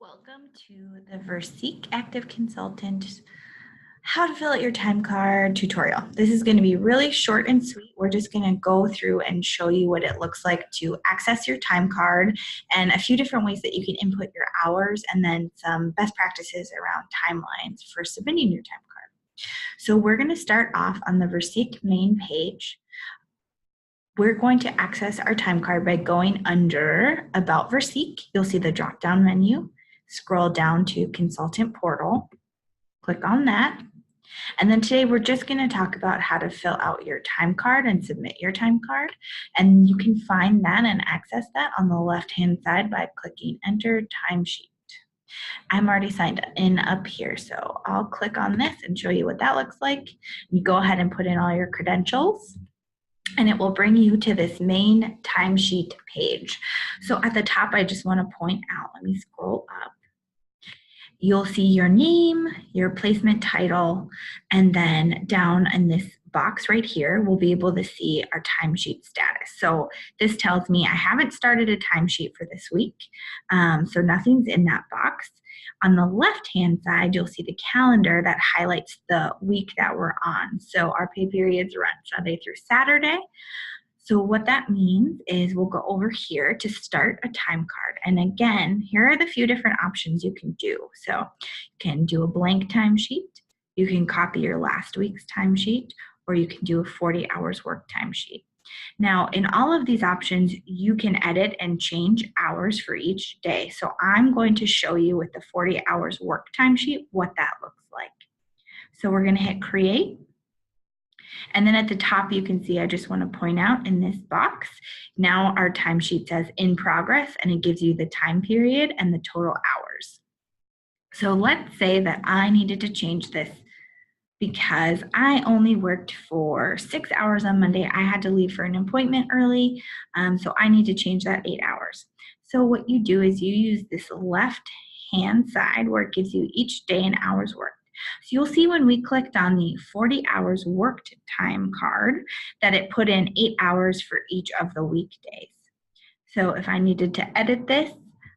Welcome to the Versique Active Consultant How to Fill Out Your Time Card tutorial. This is going to be really short and sweet. We're just going to go through and show you what it looks like to access your time card and a few different ways that you can input your hours and then some best practices around timelines for submitting your time card. So we're going to start off on the Versique main page. We're going to access our time card by going under About Versique. You'll see the drop-down menu. Scroll down to Consultant Portal, click on that. And then today we're just going to talk about how to fill out your time card and submit your time card. And you can find that and access that on the left-hand side by clicking Enter Timesheet. I'm already signed in up here, so I'll click on this and show you what that looks like. You go ahead and put in all your credentials, and it will bring you to this main timesheet page. So at the top, I just want to point out, let me scroll up. You'll see your name, your placement title, and then down in this box right here, we'll be able to see our timesheet status. So this tells me I haven't started a timesheet for this week, so nothing's in that box. On the left-hand side, you'll see the calendar that highlights the week that we're on. So our pay periods run Sunday through Saturday. So what that means is we'll go over here to start a time card. And again, here are the few different options you can do. So you can do a blank timesheet, you can copy your last week's timesheet, or you can do a 40 hours work timesheet. Now, in all of these options, you can edit and change hours for each day. So I'm going to show you with the 40 hours work timesheet what that looks like. So we're going to hit Create. And then at the top, you can see, I just want to point out in this box, now our timesheet says in progress, and it gives you the time period and the total hours. So let's say that I needed to change this because I only worked for 6 hours on Monday. I had to leave for an appointment early, so I need to change that 8 hours. So what you do is you use this left-hand side where it gives you each day and hours worked. So you'll see when we clicked on the 40 hours worked time card that it put in 8 hours for each of the weekdays. So if I needed to edit this,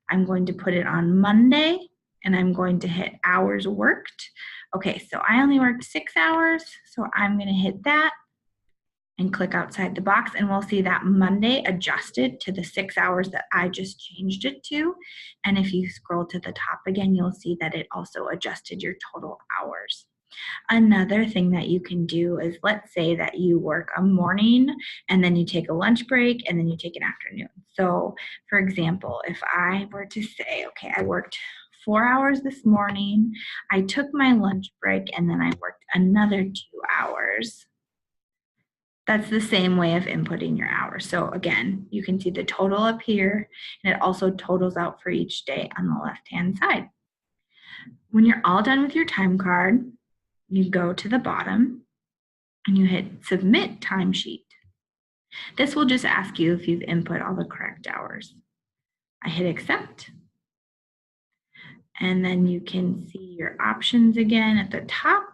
I'm going to put it on Monday and I'm going to hit hours worked. Okay, so I only worked 6 hours, so I'm going to hit that and click outside the box, and we'll see that Monday adjusted to the 6 hours that I just changed it to. And if you scroll to the top again, you'll see that it also adjusted your total hours. Another thing that you can do is, let's say that you work a morning and then you take a lunch break and then you take an afternoon. So for example, if I were to say, okay, I worked 4 hours this morning, I took my lunch break, and then I worked another 2 hours. That's the same way of inputting your hours. So again, you can see the total up here, and it also totals out for each day on the left-hand side. When you're all done with your time card, you go to the bottom and you hit Submit Timesheet. This will just ask you if you've input all the correct hours. I hit Accept, and then you can see your options again at the top.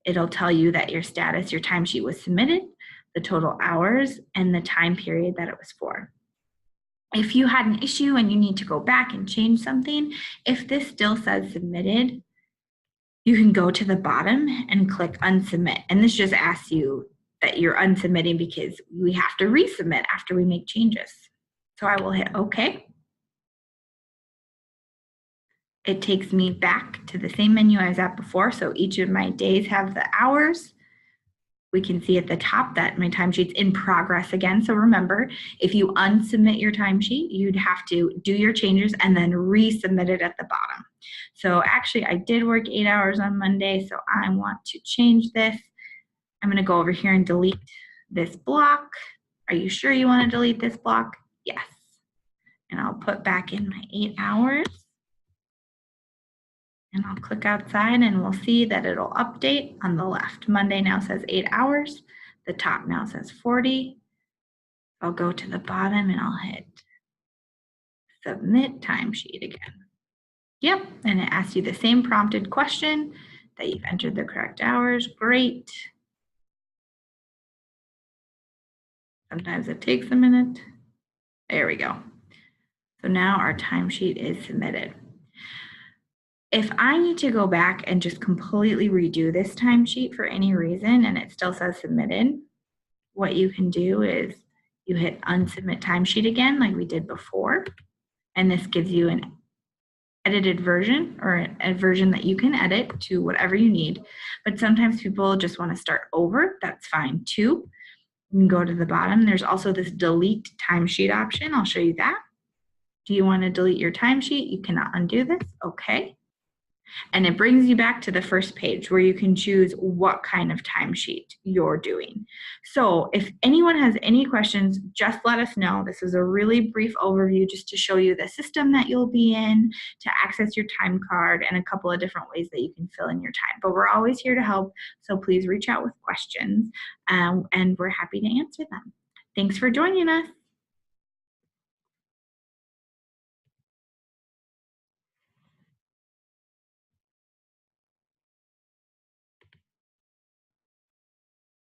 It'll tell you that your status, your timesheet was submitted, the total hours, and the time period that it was for. If you had an issue and you need to go back and change something, if this still says submitted, you can go to the bottom and click Unsubmit. And this just asks you that you're unsubmitting because we have to resubmit after we make changes. So I will hit OK. It takes me back to the same menu I was at before. So each of my days have the hours. We can see at the top that my timesheet's in progress again. So remember, if you unsubmit your timesheet, you'd have to do your changes and then resubmit it at the bottom. So actually, I did work 8 hours on Monday, so I want to change this. I'm going to go over here and delete this block. Are you sure you want to delete this block? Yes. And I'll put back in my 8 hours. And I'll click outside and we'll see that it'll update on the left. Monday now says 8 hours. The top now says 40. I'll go to the bottom and I'll hit Submit Timesheet again. Yep, and it asks you the same prompted question that you've entered the correct hours. Great. Sometimes it takes a minute. There we go. So now our timesheet is submitted. If I need to go back and just completely redo this timesheet for any reason and it still says submitted, what you can do is you hit unsubmit timesheet again like we did before, and this gives you an edited version or a version that you can edit to whatever you need. But sometimes people just want to start over. That's fine too. You can go to the bottom. There's also this delete timesheet option. I'll show you that. Do you want to delete your timesheet? You cannot undo this. Okay. And it brings you back to the first page where you can choose what kind of timesheet you're doing. So if anyone has any questions, just let us know. This is a really brief overview just to show you the system that you'll be in, to access your time card, and a couple of different ways that you can fill in your time. But we're always here to help, so please reach out with questions, and we're happy to answer them. Thanks for joining us.